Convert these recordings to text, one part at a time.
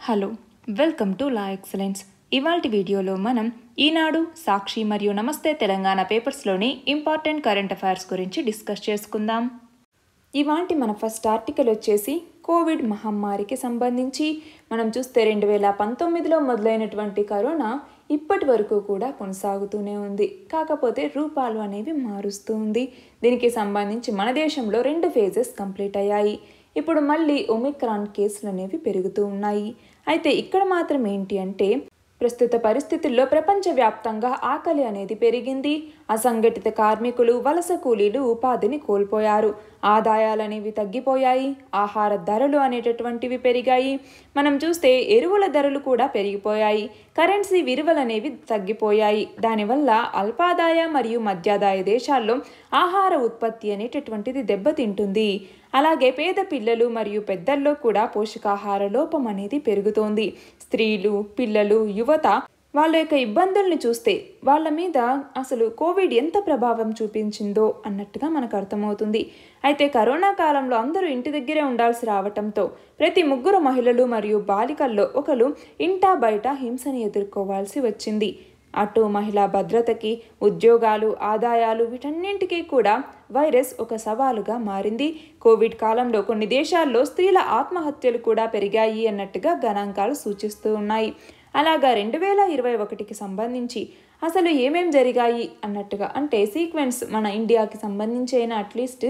Hello welcome to law excellence. ఇవాల్టి వీడియోలో మనం ఈనాడు, సాక్షి మరియు నమస్తే తెలంగాణ పేపర్స్లోని ఇంపార్టెంట్ కరెంట్ అఫైర్స్ గురించి డిస్కస్ చేసుకుందాం. ఇవాల్టి మన ఫస్ట్ ఆర్టికల్ వచ్చేసి కోవిడ్ మహమ్మారికి సంబంధించి. మనం చూస్తే 2019లో మొదలైనటువంటి కరోనా ఇప్పటి వరకు కూడా కొనసాగుతూనే ఉంది. కాకపోతే రూపాలు అనేవి మారుస్తూ ఉంది. దీనికి సంబంధించి మన దేశంలో 2 ఫేజెస్ కంప్లీట్ అయ్యాయి. ఇప్పుడు మళ్ళీ ఒమిక్రాన్ కేసులు అనేవి పెరుగుతూ ఉన్నాయి. అయితే ఇక్కడ మాత్రం ఏంటి అంటే ప్రస్తుత పరిస్థితుల్లో ప్రపంచవ్యాప్తంగా ఆకలి అనేది పెరిగింది. అసంఘటిత కార్మికులు, వలస కూలీలు ఉపాధిని కోల్పోయారు. ఆదాయాలు అనేవి తగ్గిపోయాయి. ఆహార ధరలు అనేటటువంటివి పెరిగాయి. మనం చూస్తే ఎరువుల ధరలు కూడా పెరిగిపోయాయి. కరెన్సీ విలువలు అనేవి తగ్గిపోయాయి. దానివల్ల అల్పాదాయ మరియు మధ్యాదాయ దేశాల్లో ఆహార ఉత్పత్తి అనేటటువంటిది దెబ్బతింటుంది. అలాగే పేద పిల్లలు మరియు పెద్దల్లో కూడా పోషకాహార లోపం అనేది పెరుగుతోంది. స్త్రీలు, పిల్లలు, యువత వాళ్ళ యొక్క ఇబ్బందుల్ని చూస్తే వాళ్ళ మీద అసలు కోవిడ్ ఎంత ప్రభావం చూపించిందో అన్నట్టుగా మనకు అర్థమవుతుంది. అయితే కరోనా కాలంలో అందరూ ఇంటి దగ్గరే ఉండాల్సి రావటంతో ప్రతి 3 మహిళలు మరియు బాలికల్లో ఒకరు ఇంటా బయట హింసని ఎదుర్కోవాల్సి వచ్చింది. అటు మహిళా భద్రతకి, ఉద్యోగాలు, ఆదాయాలు వీటన్నింటికీ కూడా వైరస్ ఒక సవాలుగా మారింది. కోవిడ్ కాలంలో కొన్ని దేశాల్లో స్త్రీల ఆత్మహత్యలు కూడా పెరిగాయి అన్నట్టుగా గణాంకాలు సూచిస్తూ ఉన్నాయి. అలాగా 2021కి సంబంధించి అసలు ఏమేం జరిగాయి అన్నట్టుగా, అంటే సీక్వెన్స్ మన ఇండియాకి సంబంధించి అయినా అట్లీస్ట్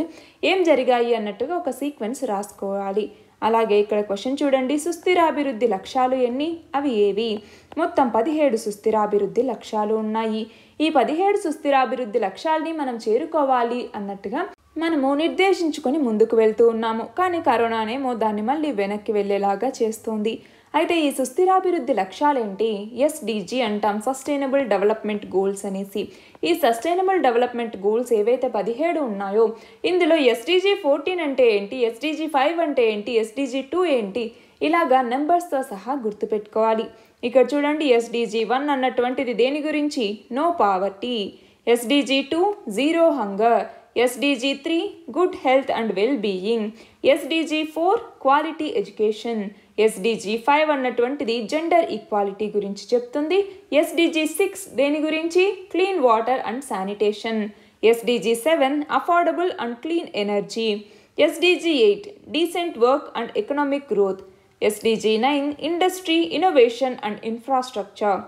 ఏం జరిగాయి అన్నట్టుగా ఒక సీక్వెన్స్ రాసుకోవాలి. అలాగే ఇక్కడ క్వశ్చన్ చూడండి, సుస్థిరాభివృద్ధి లక్ష్యాలు ఎన్ని? అవి ఏవి? మొత్తం 17 సుస్థిరాభివృద్ధి లక్ష్యాలు ఉన్నాయి. ఈ 17 సుస్థిరాభివృద్ధి లక్ష్యాల్ని మనం చేరుకోవాలి అన్నట్టుగా మనము నిర్దేశించుకొని ముందుకు వెళ్తూ ఉన్నాము. కానీ కరోనానేమో దాన్ని మళ్ళీ వెనక్కి వెళ్ళేలాగా చేస్తోంది. అయితే ఈ సుస్థిరాభివృద్ధి లక్ష్యాలేంటి? ఎస్డిజి అంటాం, సస్టైనబుల్ డెవలప్మెంట్ గోల్స్ అనేసి. ఈ సస్టైనబుల్ డెవలప్మెంట్ గోల్స్ ఏవైతే 17 ఉన్నాయో ఇందులో ఎస్డిజి 14 అంటే ఏంటి, ఎస్డిజి 5 అంటే ఏంటి, ఎస్డిజి 2 ఏంటి, ఇలాగా నెంబర్స్తో సహా గుర్తుపెట్టుకోవాలి. ఇక్కడ చూడండి, ఎస్డిజి 1 అన్నటువంటిది దేని గురించి? No poverty. SDG 2 zero hunger. SDG 3 good health and well being. SDG 4 quality education. SDG 5 అన్నటువంటిది జెండర్ ఈక్వాలిటీ గురించి చెప్తుంది. ఎస్డిజి 6 దేని గురించి? Clean water and sanitation. SDG 7 affordable and clean energy. SDG 8 decent work and economic growth. SDG 9 industry, innovation and infrastructure.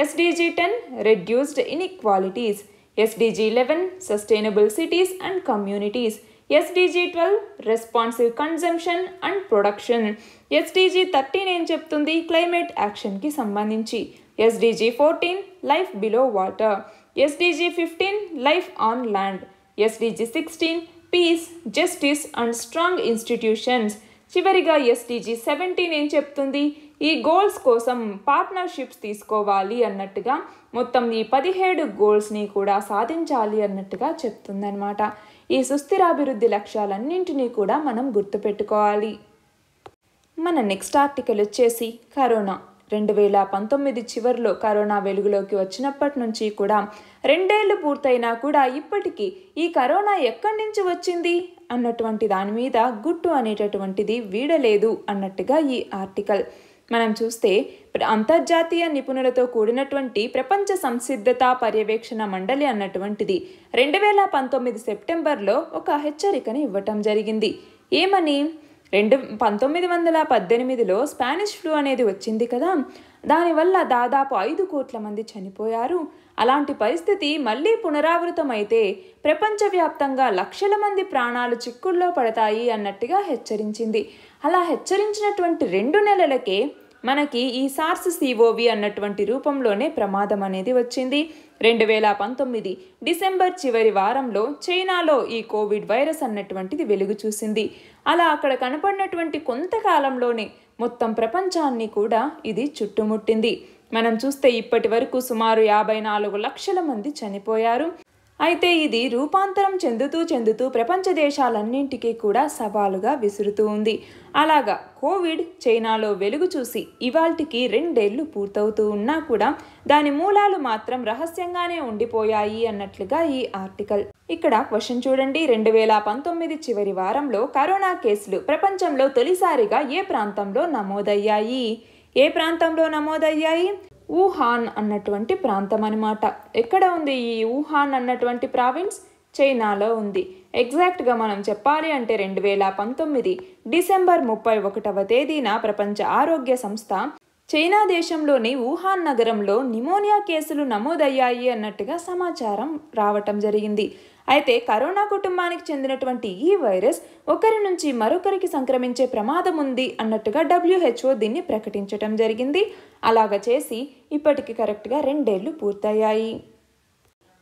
SDG 10 reduced inequalities. SDG 11 sustainable cities and communities. SDG 12 responsive consumption and production. SDG 13 ఏం చెప్తుంది? Climate యాక్షన్కి సంబంధించి. SDG 14 life below water. SDG 15 life on land. SDG 16 peace, justice and strong institutions. చివరిగా SDG 17 ఏం చెప్తుంది? ఈ goals కోసం partnerships తీసుకోవాలి అన్నట్టుగా మొత్తం ఈ 17 గోల్స్ని కూడా సాధించాలి అన్నట్టుగా చెప్తుందన్నమాట. ఈ సుస్థిరాభివృద్ధి లక్ష్యాలన్నింటినీ కూడా మనం గుర్తుపెట్టుకోవాలి. మన నెక్స్ట్ ఆర్టికల్ వచ్చేసి కరోనా. 2019 చివరిలో కరోనా వెలుగులోకి వచ్చినప్పటి నుంచి కూడా 2 ఏళ్ళు పూర్తయినా కూడా ఇప్పటికీ ఈ కరోనా ఎక్కడి నుంచి వచ్చింది అన్నటువంటి దాని మీద గుట్టు అనేటటువంటిది వీడలేదు అన్నట్టుగా ఈ ఆర్టికల్. మనం చూస్తే అంతర్జాతీయ నిపుణులతో కూడినటువంటి ప్రపంచ సంసిద్ధత పర్యవేక్షణ మండలి అన్నటువంటిది 2019 సెప్టెంబర్లో ఒక హెచ్చరికని ఇవ్వటం జరిగింది. ఏమని? 1918లో స్పానిష్ ఫ్లూ అనేది వచ్చింది కదా, దానివల్ల దాదాపు 5 కోట్ల మంది చనిపోయారు. అలాంటి పరిస్థితి మళ్ళీ పునరావృతమైతే ప్రపంచవ్యాప్తంగా లక్షల మంది ప్రాణాలు చిక్కుల్లో పడతాయి అన్నట్టుగా హెచ్చరించింది. అలా హెచ్చరించినటువంటి 2 నెలలకే మనకి ఈ సార్స్ సిఓవి అన్నటువంటి రూపంలోనే ప్రమాదం అనేది వచ్చింది. 2019 డిసెంబర్ చివరి వారంలో చైనాలో ఈ కోవిడ్ వైరస్ అన్నటువంటిది వెలుగు చూసింది. అలా అక్కడ కనపడినటువంటి కొంతకాలంలోనే మొత్తం ప్రపంచాన్ని కూడా ఇది చుట్టుముట్టింది. మనం చూస్తే ఇప్పటి వరకు సుమారు 54 లక్షల మంది చనిపోయారు. అయితే ఇది రూపాంతరం చెందుతూ ప్రపంచ దేశాలన్నింటికీ కూడా సవాలుగా విసురుతూ ఉంది. అలాగా కోవిడ్ చైనాలో వెలుగు చూసి ఇవాల్టికి 2 ఏళ్ళు పూర్తవుతూ ఉన్నా కూడా దాని మూలాలు మాత్రం రహస్యంగానే ఉండిపోయాయి అన్నట్లుగా ఈ ఆర్టికల్. ఇక్కడ క్వశ్చన్ చూడండి, 2019 చివరి వారంలో కరోనా కేసులు ప్రపంచంలో తొలిసారిగా ఏ ప్రాంతంలో నమోదయ్యాయి? ఏ ప్రాంతంలో నమోదయ్యాయి? వుహాన్ అన్నటువంటి ప్రాంతం అన్నమాట. ఎక్కడ ఉంది ఈ వుహాన్ అన్నటువంటి ప్రావిన్స్? చైనాలో ఉంది. ఎగ్జాక్ట్గా మనం చెప్పాలి అంటే 2019 డిసెంబర్ 31వ తేదీన ప్రపంచ ఆరోగ్య సంస్థ చైనా దేశంలోని వుహాన్ నగరంలో నిమోనియా కేసులు నమోదయ్యాయి అన్నట్టుగా సమాచారం రావటం జరిగింది. అయితే కరోనా కుటుంబానికి చెందినటువంటి ఈ వైరస్ ఒకరి నుంచి మరొకరికి సంక్రమించే ప్రమాదం ఉంది అన్నట్టుగా WHO దీన్ని ప్రకటించటం జరిగింది. అలాగ చేసి ఇప్పటికి కరెక్ట్గా 2 ఏళ్లు పూర్తయ్యాయి.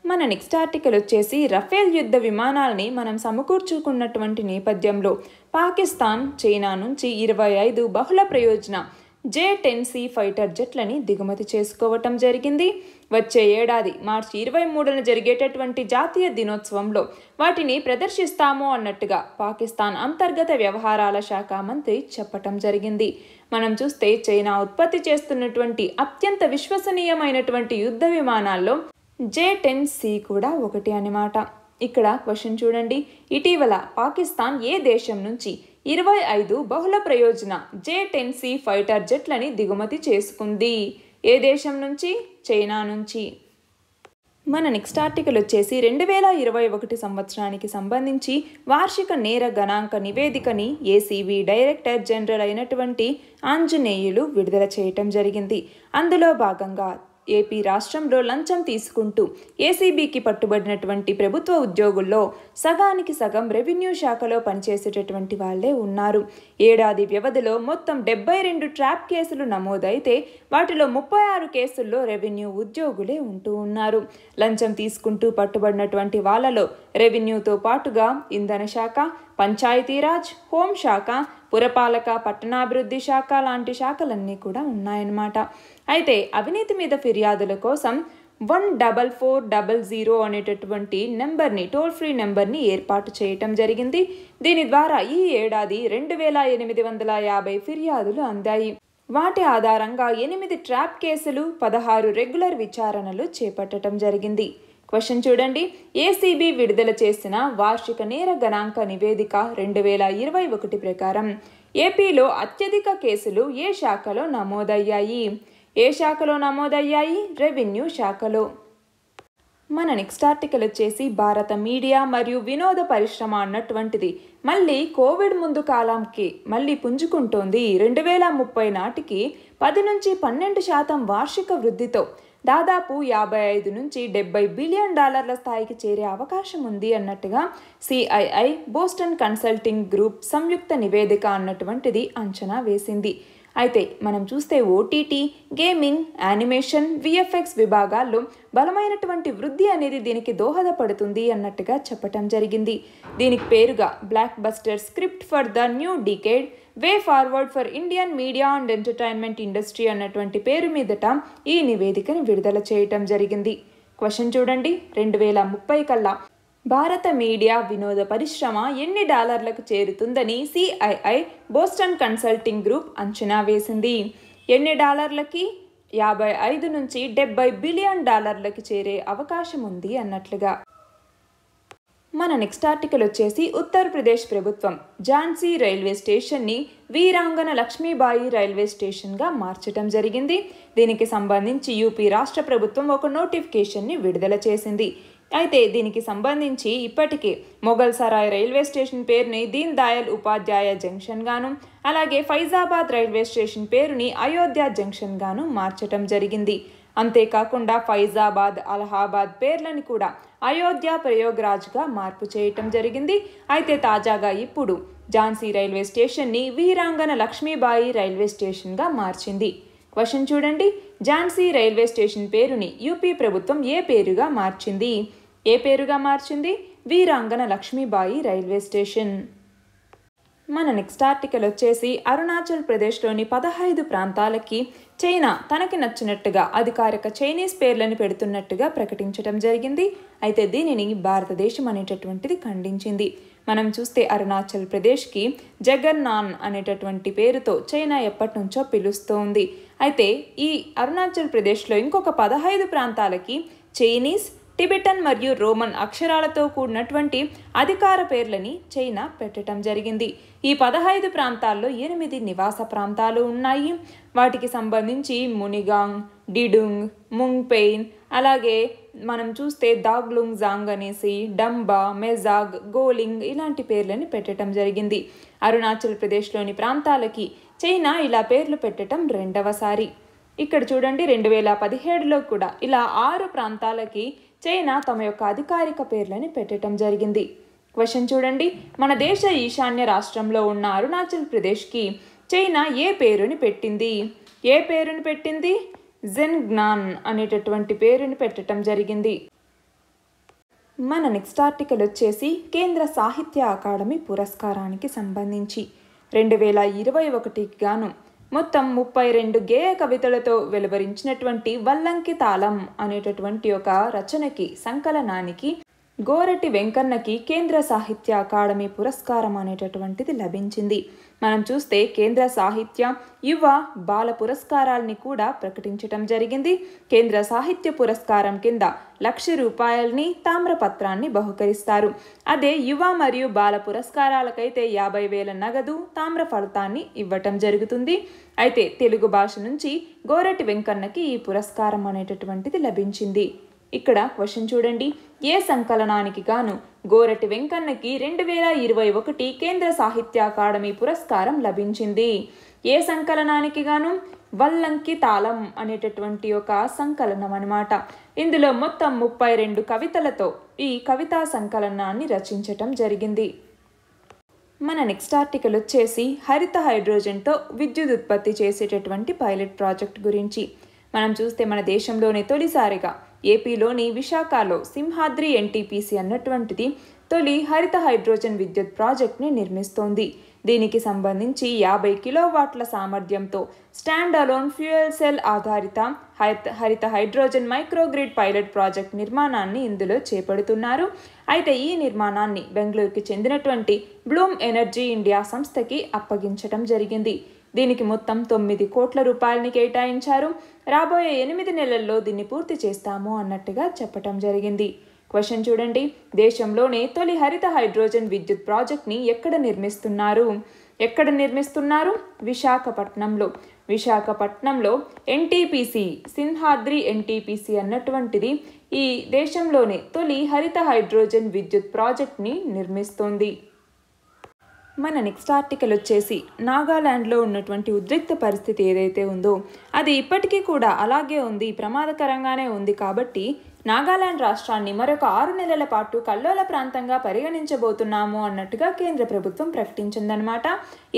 మన నెక్స్ట్ ఆర్టికల్ వచ్చేసి రఫేల్ యుద్ధ విమానాల్ని మనం సమకూర్చుకున్నటువంటి నేపథ్యంలో పాకిస్తాన్ చైనా నుంచి 25 బహుళ ప్రయోజన J-10C ఫైటర్ జెట్లని దిగుమతి చేసుకోవటం జరిగింది. వచ్చే ఏడాది మార్చి 23న జరిగేటటువంటి జాతీయ దినోత్సవంలో వాటిని ప్రదర్శిస్తాము అన్నట్టుగా పాకిస్తాన్ అంతర్గత వ్యవహారాల శాఖ మంత్రి చెప్పటం జరిగింది. మనం చూస్తే చైనా ఉత్పత్తి చేస్తున్నటువంటి అత్యంత విశ్వసనీయమైనటువంటి యుద్ధ విమానాల్లో J-10C కూడా ఒకటి అన్నమాట. ఇక్కడ క్వశ్చన్ చూడండి. ఇటీవల పాకిస్తాన్ ఏ దేశం నుంచి 25 బహుళ ప్రయోజన J-10C ఫైటర్ జెట్లని దిగుమతి చేసుకుంది? ఏ దేశం నుంచి? చైనా నుంచి. మన నెక్స్ట్ ఆర్టికల్ వచ్చేసి 2021 సంవత్సరానికి సంబంధించి వార్షిక నేర గణాంక నివేదికని ఏసీబీ డైరెక్టర్ జనరల్ అయినటువంటి ఆంజనేయులు విడుదల చేయటం జరిగింది. అందులో భాగంగా ఏపీ రాష్ట్రంలో లంచం తీసుకుంటూ ఏసీబీకి పట్టుబడినటువంటి ప్రభుత్వ ఉద్యోగుల్లో సగానికి సగం రెవెన్యూ శాఖలో పనిచేసేటటువంటి వాళ్లే ఉన్నారు. ఏడాది వ్యవధిలో మొత్తం 72 ట్రాప్ కేసులు నమోదైతే వాటిలో 36 కేసుల్లో రెవెన్యూ ఉద్యోగులే ఉంటూ ఉన్నారు. లంచం తీసుకుంటూ పట్టుబడినటువంటి వాళ్లలో రెవెన్యూతో పాటుగా ఇంధన శాఖ, పంచాయతీరాజ్, హోంశాఖ, పురపాలక, పట్టణాభివృద్ధి శాఖ లాంటి శాఖలన్నీ కూడా ఉన్నాయన్నమాట. అయితే అవినీతి మీద ఫిర్యాదుల కోసం 14400 అనేటటువంటి నెంబర్ని, టోల్ ఫ్రీ నెంబర్ని ఏర్పాటు చేయటం జరిగింది. దీని ద్వారా ఈ ఏడాది 2850 ఫిర్యాదులు అందాయి. వాటి ఆధారంగా 8 ట్రాప్ కేసులు, 16 రెగ్యులర్ విచారణలు చేపట్టడం జరిగింది. క్వశ్చన్ చూడండి. ఏసీబీ విడుదల చేసిన వార్షిక నేర గణాంక నివేదిక 2021 ప్రకారం ఏపీలో అత్యధిక కేసులు ఏ శాఖలో నమోదయ్యాయి? ఏ శాఖలో నమోదయ్యాయి? రెవెన్యూ శాఖలో. మన నెక్స్ట్ ఆర్టికల్ వచ్చేసి భారత మీడియా మరియు వినోద పరిశ్రమ అన్నటువంటిది మళ్ళీ కోవిడ్ ముందు కాలంకి మళ్ళీ పుంజుకుంటోంది. 2030 నాటికి 10 నుంచి 12% వార్షిక వృద్ధితో దాదాపు 55 నుంచి 70 బిలియన్ డాలర్ల స్థాయికి చేరే అవకాశం ఉంది అన్నట్టుగా CII బోస్టన్ కన్సల్టింగ్ గ్రూప్ సంయుక్త నివేదిక అన్నటువంటిది అంచనా వేసింది. అయితే మనం చూస్తే ఓటీటీ, గేమింగ్, యానిమేషన్, VFX విభాగాల్లో బలమైనటువంటి వృద్ధి అనేది దీనికి దోహదపడుతుంది అన్నట్టుగా చెప్పటం జరిగింది. దీనికి పేరుగా block buster script for the new decade, way forward for Indian media and entertainment industry అన్నటువంటి పేరు మీదట ఈ నివేదికను విడుదల చేయటం జరిగింది. క్వశ్చన్ చూడండి. 2030 కల్లా భారత మీడియా వినోద పరిశ్రమ ఎన్ని డాలర్లకు చేరుతుందని CII బోస్టన్ కన్సల్టింగ్ గ్రూప్ అంచనా వేసింది. ఎన్ని డాలర్లకి? 55 నుంచి 70 బిలియన్ డాలర్లకి చేరే అవకాశం ఉంది అన్నట్లుగా. మన నెక్స్ట్ ఆర్టికల్ వచ్చేసి ఉత్తరప్రదేశ్ ప్రభుత్వం ఝాన్సీ రైల్వే స్టేషన్ని వీరాంగన లక్ష్మీబాయి రైల్వే స్టేషన్గా మార్చడం జరిగింది. దీనికి సంబంధించి యూపీ రాష్ట్ర ప్రభుత్వం ఒక నోటిఫికేషన్ని విడుదల చేసింది. అయితే దీనికి సంబంధించి ఇప్పటికే మొఘల్ సరాయ్ రైల్వే స్టేషన్ పేరుని దీన్ దయాల్ ఉపాధ్యాయ జంక్షన్ గాను, అలాగే ఫైజాబాద్ రైల్వే స్టేషన్ పేరుని అయోధ్య జంక్షన్ గాను మార్చటం జరిగింది. అంతేకాకుండా ఫైజాబాద్, అలహాబాద్ పేర్లను కూడా అయోధ్య, ప్రయోగరాజ్గా మార్పు చేయటం జరిగింది. అయితే తాజాగా ఇప్పుడు ఝాన్సీ రైల్వే స్టేషన్ని వీరాంగన లక్ష్మీబాయి రైల్వే స్టేషన్గా మార్చింది. క్వశ్చన్ చూడండి. ఝాన్సీ రైల్వే స్టేషన్ పేరుని యూపీ ప్రభుత్వం ఏ పేరుగా మార్చింది? ఏ పేరుగా మార్చింది? Veerangana Lakshmibai railway station. మన నెక్స్ట్ ఆర్టికల్ వచ్చేసి అరుణాచల్ ప్రదేశ్లోని 15 ప్రాంతాలకి చైనా తనకి నచ్చినట్టుగా అధికారిక చైనీస్ పేర్లను పెడుతున్నట్టుగా ప్రకటించడం జరిగింది. అయితే దీనిని భారతదేశం అనేటటువంటిది ఖండించింది. మనం చూస్తే అరుణాచల్ ప్రదేశ్కి జగన్నాన్ అనేటటువంటి పేరుతో చైనా ఎప్పటి నుంచో పిలుస్తోంది. అయితే ఈ అరుణాచల్ ప్రదేశ్లో ఇంకొక 15 ప్రాంతాలకి చైనీస్, టిబెటన్ మరియు రోమన్ అక్షరాలతో కూడినటువంటి అధికార పేర్లని చైనా పెట్టడం జరిగింది. ఈ 15 ప్రాంతాల్లో 8 నివాస ప్రాంతాలు ఉన్నాయి. వాటికి సంబంధించి మునిగాంగ్, డిడుంగ్, ముంగ్పెయిన్, అలాగే మనం చూస్తే దాగ్లుంగ్ జాంగ్ అనేసి, డంబా, మెజాగ్, గోలింగ్ ఇలాంటి పేర్లని పెట్టడం జరిగింది. అరుణాచల్ ప్రదేశ్లోని ప్రాంతాలకి చైనా ఇలా పేర్లు పెట్టడం రెండవసారి. ఇక్కడ చూడండి 2017లో కూడా ఇలా 6 ప్రాంతాలకి చైనా తమ యొక్క అధికారిక పేర్లని పెట్టడం జరిగింది. క్వశ్చన్ చూడండి, మన దేశ ఈశాన్య రాష్ట్రంలో ఉన్న అరుణాచల్ ప్రదేశ్కి చైనా ఏ పేరుని పెట్టింది? ఏ పేరుని పెట్టింది? జెన్గ్నాన్ అనేటటువంటి పేరుని పెట్టడం జరిగింది. మన నెక్స్ట్ ఆర్టికల్ వచ్చేసి కేంద్ర సాహిత్య అకాడమీ పురస్కారానికి సంబంధించి 2021కి గాను మొత్తం 32 గేయ కవితలతో వెలువరించినటువంటి వల్లంకి తాళం అనేటటువంటి ఒక రచనకి సంకలనానికి గోరటి వెంకన్నకి కేంద్ర సాహిత్య అకాడమీ పురస్కారం అనేటటువంటిది లభించింది. మనం చూస్తే కేంద్ర సాహిత్య, యువ, బాల పురస్కారాల్ని కూడా ప్రకటించడం జరిగింది. కేంద్ర సాహిత్య పురస్కారం కింద ₹1,00,000 తామ్రపత్రాన్ని బహుకరిస్తారు. అదే యువ మరియు బాల పురస్కారాలకైతే 50,000 నగదు తామ్ర ఫలతాన్ని ఇవ్వటం జరుగుతుంది. అయితే తెలుగు భాష నుంచి గోరటి వెంకన్నకి ఈ పురస్కారం అనేటటువంటిది లభించింది. ఇక్కడ క్వశ్చన్ చూడండి, ఏ సంకలనానికి గాను గోరటి వెంకన్నకి 2021 కేంద్ర సాహిత్య అకాడమీ పురస్కారం లభించింది? ఏ సంకలనానికి గాను? వల్లంకి తాళం అనేటటువంటి ఒక సంకలనం అన్నమాట. ఇందులో మొత్తం 32 కవితలతో ఈ కవితా సంకలనాన్ని రచించటం జరిగింది. మన నెక్స్ట్ ఆర్టికల్ వచ్చేసి హరిత హైడ్రోజన్తో విద్యుత్ ఉత్పత్తి చేసేటటువంటి పైలట్ ప్రాజెక్ట్ గురించి. మనం చూస్తే మన దేశంలోనే తొలిసారిగా ఏపీలోని విశాఖలో సింహాద్రి ఎన్టీపీసీ అన్నటువంటిది తొలి హరిత హైడ్రోజన్ విద్యుత్ ప్రాజెక్ట్ని నిర్మిస్తోంది. దీనికి సంబంధించి 50 కిలోవాట్ల సామర్థ్యంతో స్టాండ్ అలోన్ ఫ్యూయల్ సెల్ ఆధారిత హరిత హైడ్రోజన్ మైక్రోగ్రిడ్ పైలట్ ప్రాజెక్ట్ నిర్మాణాన్ని ఇందులో చేపడుతున్నారు. అయితే ఈ నిర్మాణాన్ని బెంగళూరుకి చెందినటువంటి బ్లూమ్ ఎనర్జీ ఇండియా సంస్థకి అప్పగించడం జరిగింది. దీనికి మొత్తం 9 కోట్ల రూపాయలని కేటాయించారు. రాబోయే 8 నెలల్లో దీన్ని పూర్తి చేస్తాము అన్నట్టుగా చెప్పటం జరిగింది. క్వశ్చన్ చూడండి, దేశంలోనే తొలి హరిత హైడ్రోజన్ విద్యుత్ ప్రాజెక్ట్ని ఎక్కడ నిర్మిస్తున్నారు? విశాఖపట్నంలో. విశాఖపట్నంలో ఎన్టీపీసీ, సింహాద్రి ఎన్టీపీసీ అన్నటువంటిది ఈ దేశంలోనే తొలి హరిత హైడ్రోజన్ విద్యుత్ ప్రాజెక్ట్ని నిర్మిస్తోంది. మన నెక్స్ట్ ఆర్టికల్ వచ్చేసి నాగాలాండ్లో ఉన్నటువంటి ఉద్రిక్త పరిస్థితి ఏదైతే ఉందో అది ఇప్పటికీ కూడా అలాగే ఉంది, ప్రమాదకరంగానే ఉంది. కాబట్టి నాగాలాండ్ రాష్ట్రాన్ని మరొక 6 నెలల పాటు కల్లోల ప్రాంతంగా పరిగణించబోతున్నాము అన్నట్టుగా కేంద్ర ప్రభుత్వం ప్రకటించిందనమాట.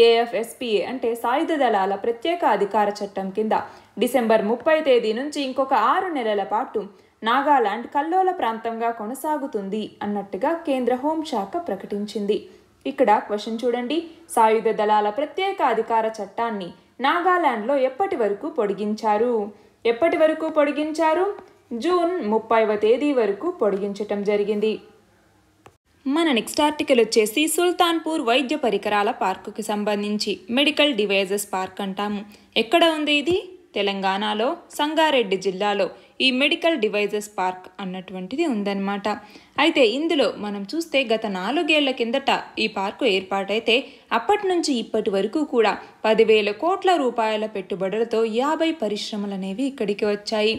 ఏఎఫ్ఎస్పీఏ అంటే సాయుధ దళాల ప్రత్యేక అధికార చట్టం కింద డిసెంబర్ 30 తేదీ నుంచి ఇంకొక 6 నెలల పాటు నాగాలాండ్ కల్లోల ప్రాంతంగా కొనసాగుతుంది అన్నట్టుగా కేంద్ర హోంశాఖ ప్రకటించింది. ఇక్కడ క్వశ్చన్ చూడండి, సాయుధ దళాల ప్రత్యేక అధికార చట్టాన్ని నాగాలాండ్లో ఎప్పటి వరకు పొడిగించారు? జూన్ 30వ తేదీ వరకు పొడిగించటం జరిగింది. మన నెక్స్ట్ ఆర్టికల్ వచ్చేసి సుల్తాన్పూర్ వైద్య పరికరాల పార్కుకి సంబంధించి మెడికల్ డివైజెస్ పార్క్ అంటాము. ఎక్కడ ఉంది ఇది? తెలంగాణలో సంగారెడ్డి జిల్లాలో ఈ మెడికల్ డివైజెస్ పార్క్ అన్నటువంటిది ఉందన్నమాట. అయితే ఇందులో మనం చూస్తే గత 4 ఏళ్ల కిందట ఈ పార్కు ఏర్పాటైతే అప్పటి నుంచి ఇప్పటి వరకు కూడా 10,000 కోట్ల రూపాయల పెట్టుబడులతో 50 పరిశ్రమలు అనేవి ఇక్కడికి వచ్చాయి.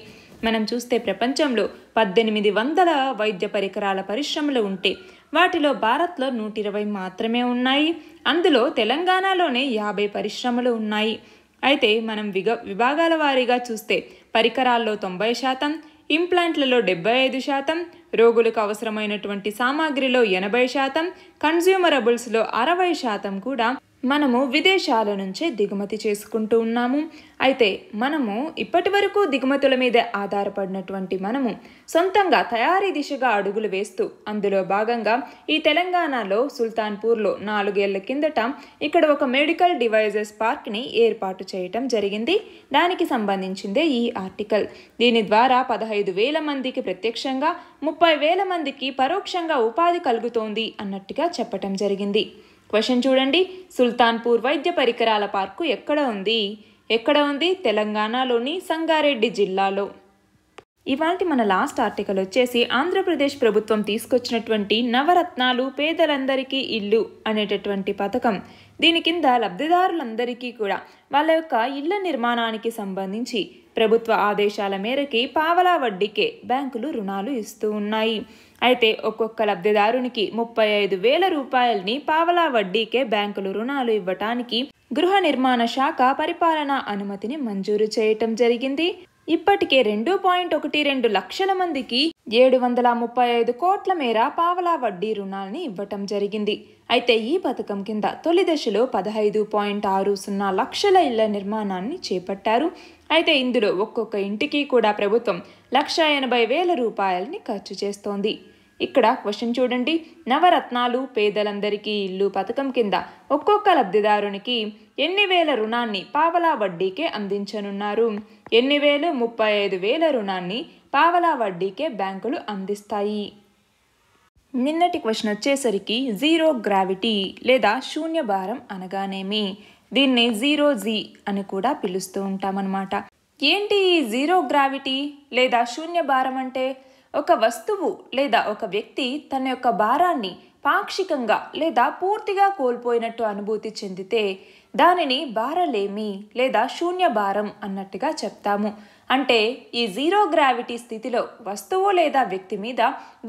మనం చూస్తే ప్రపంచంలో 1800 వైద్య పరికరాల పరిశ్రమలు ఉంటే వాటిలో భారత్లో 120 మాత్రమే ఉన్నాయి. అందులో తెలంగాణలోనే 50 పరిశ్రమలు ఉన్నాయి. అయితే మనం విభాగాల వారీగా చూస్తే పరికరాల్లో 90%, ఇంప్లాంట్లలో 75%, రోగులకు అవసరమైనటువంటి సామాగ్రిలో 80%, కన్జ్యూమరబుల్స్లో 60% కూడా మనము విదేశాల నుంచే దిగుమతి చేసుకుంటూ ఉన్నాము. అయితే మనము ఇప్పటి వరకు దిగుమతుల మీదే ఆధారపడినటువంటి మనము సొంతంగా తయారీ దిశగా అడుగులు వేస్తూ అందులో భాగంగా ఈ తెలంగాణలో సుల్తాన్పూర్లో 4 ఏళ్ల కిందట ఇక్కడ ఒక మెడికల్ డివైజెస్ పార్క్ని ఏర్పాటు చేయటం జరిగింది. దానికి సంబంధించిందే ఈ ఆర్టికల్. దీని ద్వారా 15,000 మందికి ప్రత్యక్షంగా 30,000 మందికి పరోక్షంగా ఉపాధి కలుగుతోంది అన్నట్టుగా చెప్పటం జరిగింది. క్వశ్చన్ చూడండి, సుల్తాన్పూర్ వైద్య పరికరాల పార్కు ఎక్కడ ఉంది? తెలంగాణలోని సంగారెడ్డి జిల్లాలో. ఇవాల్టి మన లాస్ట్ ఆర్టికల్ వచ్చేసి ఆంధ్రప్రదేశ్ ప్రభుత్వం తీసుకొచ్చినటువంటి నవరత్నాలు పేదలందరికీ ఇల్లు అనేటటువంటి పథకం. దీని కింద లబ్ధిదారులందరికీ కూడా వాళ్ళ యొక్క ఇళ్ల నిర్మాణానికి సంబంధించి ప్రభుత్వ ఆదేశాల మేరకి పావలా వడ్డీకే బ్యాంకులు రుణాలు ఇస్తూ ఉన్నాయి. అయితే ఒక్కొక్క లబ్ధిదారునికి 35,000 రూపాయలని పావలా వడ్డీకే బ్యాంకులు రుణాలు ఇవ్వటానికి గృహ నిర్మాణ శాఖ పరిపాలనా అనుమతిని మంజూరు చేయటం జరిగింది. ఇప్పటికే 2.12 లక్షల మందికి 735 కోట్ల మేర పావలా వడ్డీ రుణాలని ఇవ్వటం జరిగింది. అయితే ఈ పథకం కింద తొలి దశలో 15.60 లక్షల ఇళ్ల నిర్మాణాన్ని చేపట్టారు. అయితే ఇందులో ఒక్కొక్క ఇంటికి కూడా ప్రభుత్వం 1,80,000 రూపాయలని ఖర్చు చేస్తోంది. ఇక్కడ క్వశ్చన్ చూడండి, నవరత్నాలు పేదలందరికీ ఇల్లు పథకం కింద ఒక్కొక్క లబ్ధిదారునికి ఎన్ని వేల రుణాన్ని పావలా వడ్డీకే అందించనున్నారు? ఎన్ని వేలు? 35,000 రుణాన్ని పావలా వడ్డీకే బ్యాంకులు అందిస్తాయి. నిన్నటి క్వశ్చన్ వచ్చేసరికి జీరో గ్రావిటీ లేదా శూన్య భారం అనగానేమి? దీన్ని జీరో జీ అని కూడా పిలుస్తూ ఉంటామన్నమాట. ఏంటి ఈ జీరో గ్రావిటీ లేదా శూన్య భారం అంటే? ఒక వస్తువు లేదా ఒక వ్యక్తి తన యొక్క భారాన్ని పాక్షికంగా లేదా పూర్తిగా కోల్పోయినట్టు అనుభూతి చెందితే దానిని భారలేమి లేదా శూన్య భారం అన్నట్టుగా చెప్తాము. అంటే ఈ జీరో గ్రావిటీ స్థితిలో వస్తువు లేదా వ్యక్తి మీద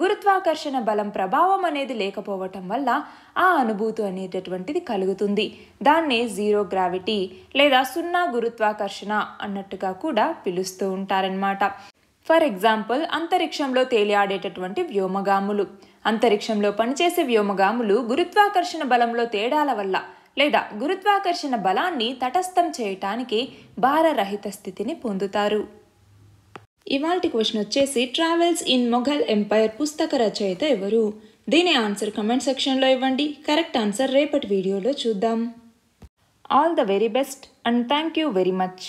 గురుత్వాకర్షణ బలం ప్రభావం అనేది లేకపోవటం వల్ల ఆ అనుభూతి అనేటటువంటిది కలుగుతుంది. దాన్ని జీరో గ్రావిటీ లేదా సున్నా గురుత్వాకర్షణ అన్నట్టుగా కూడా పిలుస్తూ ఉంటారనమాట. ఫర్ ఎగ్జాంపుల్, అంతరిక్షంలో తేలియాడేటటువంటి వ్యోమగాములు, అంతరిక్షంలో పనిచేసే వ్యోమగాములు గురుత్వాకర్షణ బలంలో తేడాల వల్ల లేదా గురుత్వాకర్షణ బలాన్ని తటస్థం చేయటానికి భారరహిత స్థితిని పొందుతారు. ఇవాల్టి క్వశ్చన్ వచ్చేసి ట్రావెల్స్ ఇన్ మొఘల్ ఎంపైర్ పుస్తక రచయిత ఎవరు? దీని ఆన్సర్ కమెంట్ సెక్షన్లో ఇవ్వండి. కరెక్ట్ ఆన్సర్ రేపటి వీడియోలో చూద్దాం. All the very best and thank you very much.